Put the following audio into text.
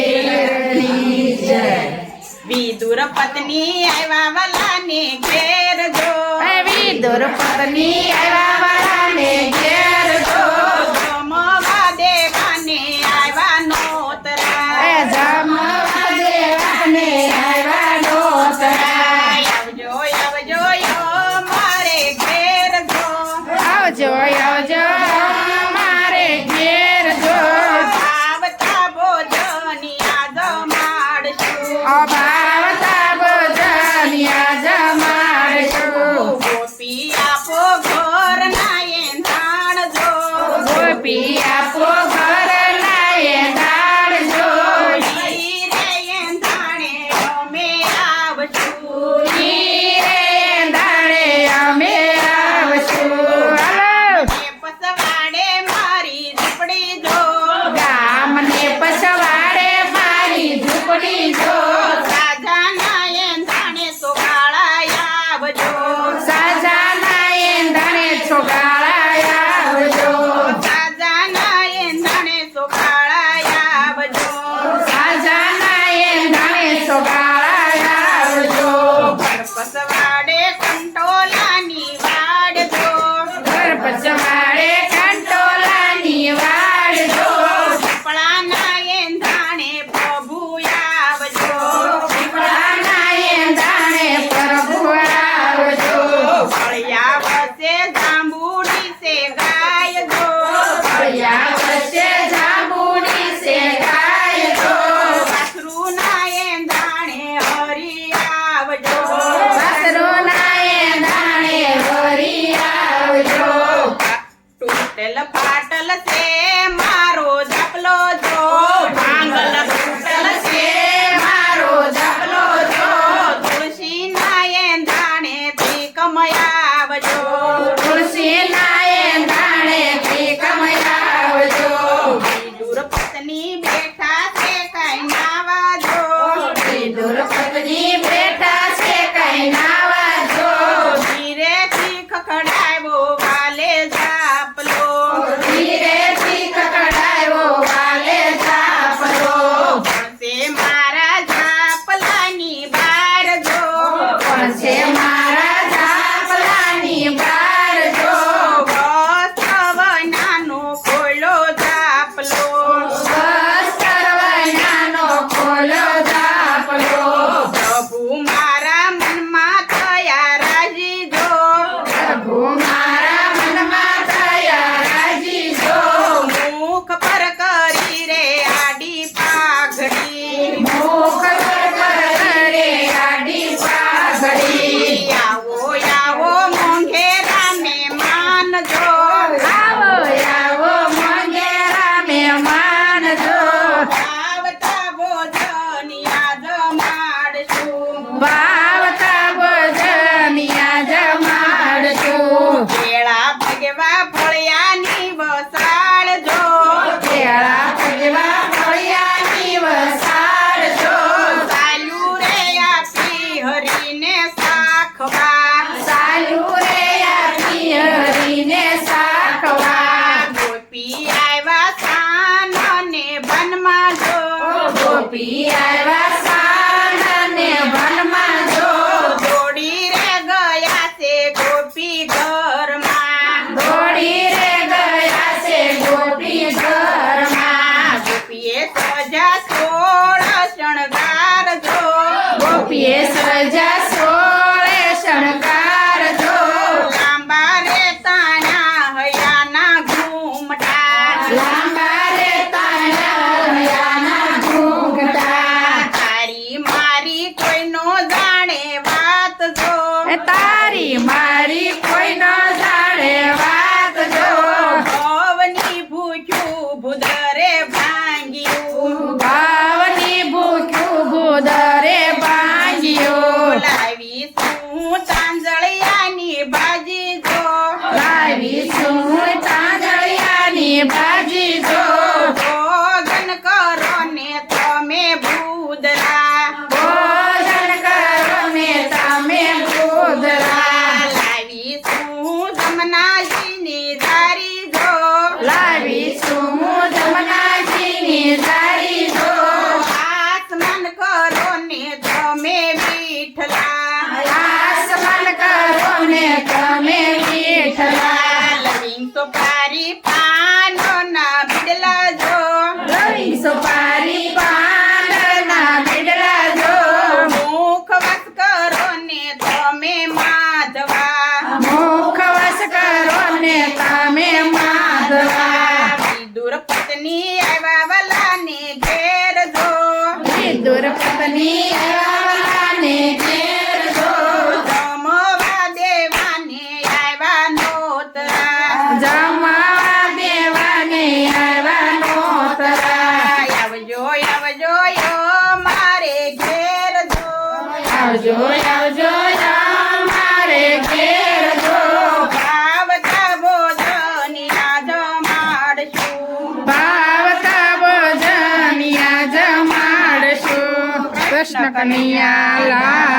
પીરની જય વિદુર પત્ની આવ્યા વાલાને ઘેર જો વિદુર પત્ની આવ્યા વાલાને ઘેર જો જમવા દેવાને આવ્યા નોતરા જમવા દેવાને આવ્યા નોતરા આવજો આવજો મારે ઘેર જો આવજો આવજો મારે ઘેર જો આવતા ભોજનિયા જમાડશું ભાવતા ભોજનિયા જમાડશું ગોપી આપો ઘર ના એંધાણ જો ગોપી આપો ઘર લાયે દાડજો રે એંધાણે અમે આવશું રે દાડે અમે આવશું હાલો પસવાડે મારી ઝૂંપડી જો ગામને પછવાડે મારી ઝૂંપડી જો રાજાના એંધાણે સોગાળા આવજો સાજાના એંધાણે છોગાળા આવજો રાજાના એંધાણે સોગાળા આવજો સાજાના એંધાણે છોગાળા આવજો પસવાડે કંટોલાની વાડ જો ઘર પછવાડે કંટોલાની વાડ જો પીપળાના એંધાણે પ્રભુ આવજો પીપળાના એંધાણે પ્રભુ આવજો ફળિયા વસે જાંબુડી સે ગાય જો ફળિયા વચ્ચે જાંબુડી સે ગાય જો વાસરુના એંધાણે હરી આવજો વાસરોના એંધાણે વરી આવજો તૂટેલ ફાટલ છે મારો ઝપલો જો ભાંગલ તૂટેલ છે મારો ઝપલો જો તુલસીના એંધાણે થી કમયાવજો તુલસીના એંધાણે થી કમયાવજો દૂર પત્ની બેઠા છે કઈ નાવાજો વિદુર પત્ની બેઠા છે કઈ નાવાજો ધીરેથી ખખડાવ્યો વાલે ઝાપલો ધીરેથી કકડાયો વાલે ઝાપલો ભણશે મારા ઝાપલાની બાર જો પણ છે મારા ઝાપલાની બાર જો વસ્ત્રવનાનો ખોલો ઝાપલો બસ કરવનાનો ખોલો ઝાપલો પ્રભુ મારા મનમાં થયા રાજી જો પ્રભુ મારા મનમાં થયા રાજી જો મુખ પર કરી રે આડી પાઘડી મુખ પર કરે આડી પાઘડી આવો આવો મોંઘેરાને માનજો આવો આવો મંગેરા મહેમાન જો આવતા ભોજનિયા જમાડશું ભાવતા ભોજનિયા જમાડશું કેળા ભગવા ફળિયાની વસાળ જો કેળા ભજવા ફળિયાની વસાડ જો ચાલ્યું રે આપી હરીને સાખવા સાલું રે આપી હરીને સાખવા ગોપી આવ્યા સાનને વનમાં જો ગોપી આવ્યા સાનને વનમાં જો દોડી રે ગયા છે ગોપી ઘરમાં દોડી રે ગયા છે ગોપી ઘરમાં ગોપીએ સજા સોળ શણગાર જો ગોપીએ સજા સોળે શણગાર જો લાંબા રે તાણા હૈયાના ઘૂમટા લાંબા રે તાના ઘૂંઘટા તારી મારી કોઈનો જાણે વાત જો તારી મારી કોઈ ન જાણે વાત જો ભવની ભૂખ્યું ભૂદરે ભાંગ્યું સુપારી પાંડના બીડલા જો મુખવાસ કરો ને તમે માધવા મુખવાસ કરો ને તમે માધવા વિદુર પત્ની આવ્યા વાલાને ઘેર જો વિદુર પત્ની વાલાને ઘેર જો જમવા દેવાને આવ્યા નોતરા જમવા દેવાને આવ્યા નોતરા આવજો આવજો યો મારે ઘેર જો આવજો આવજો મારે ઘેર જો ભાવતા ભોજનિયા જમાડશું ભાવતા ભોજનિયા જમાડશું કૃષ્ણ કનૈયા લાલ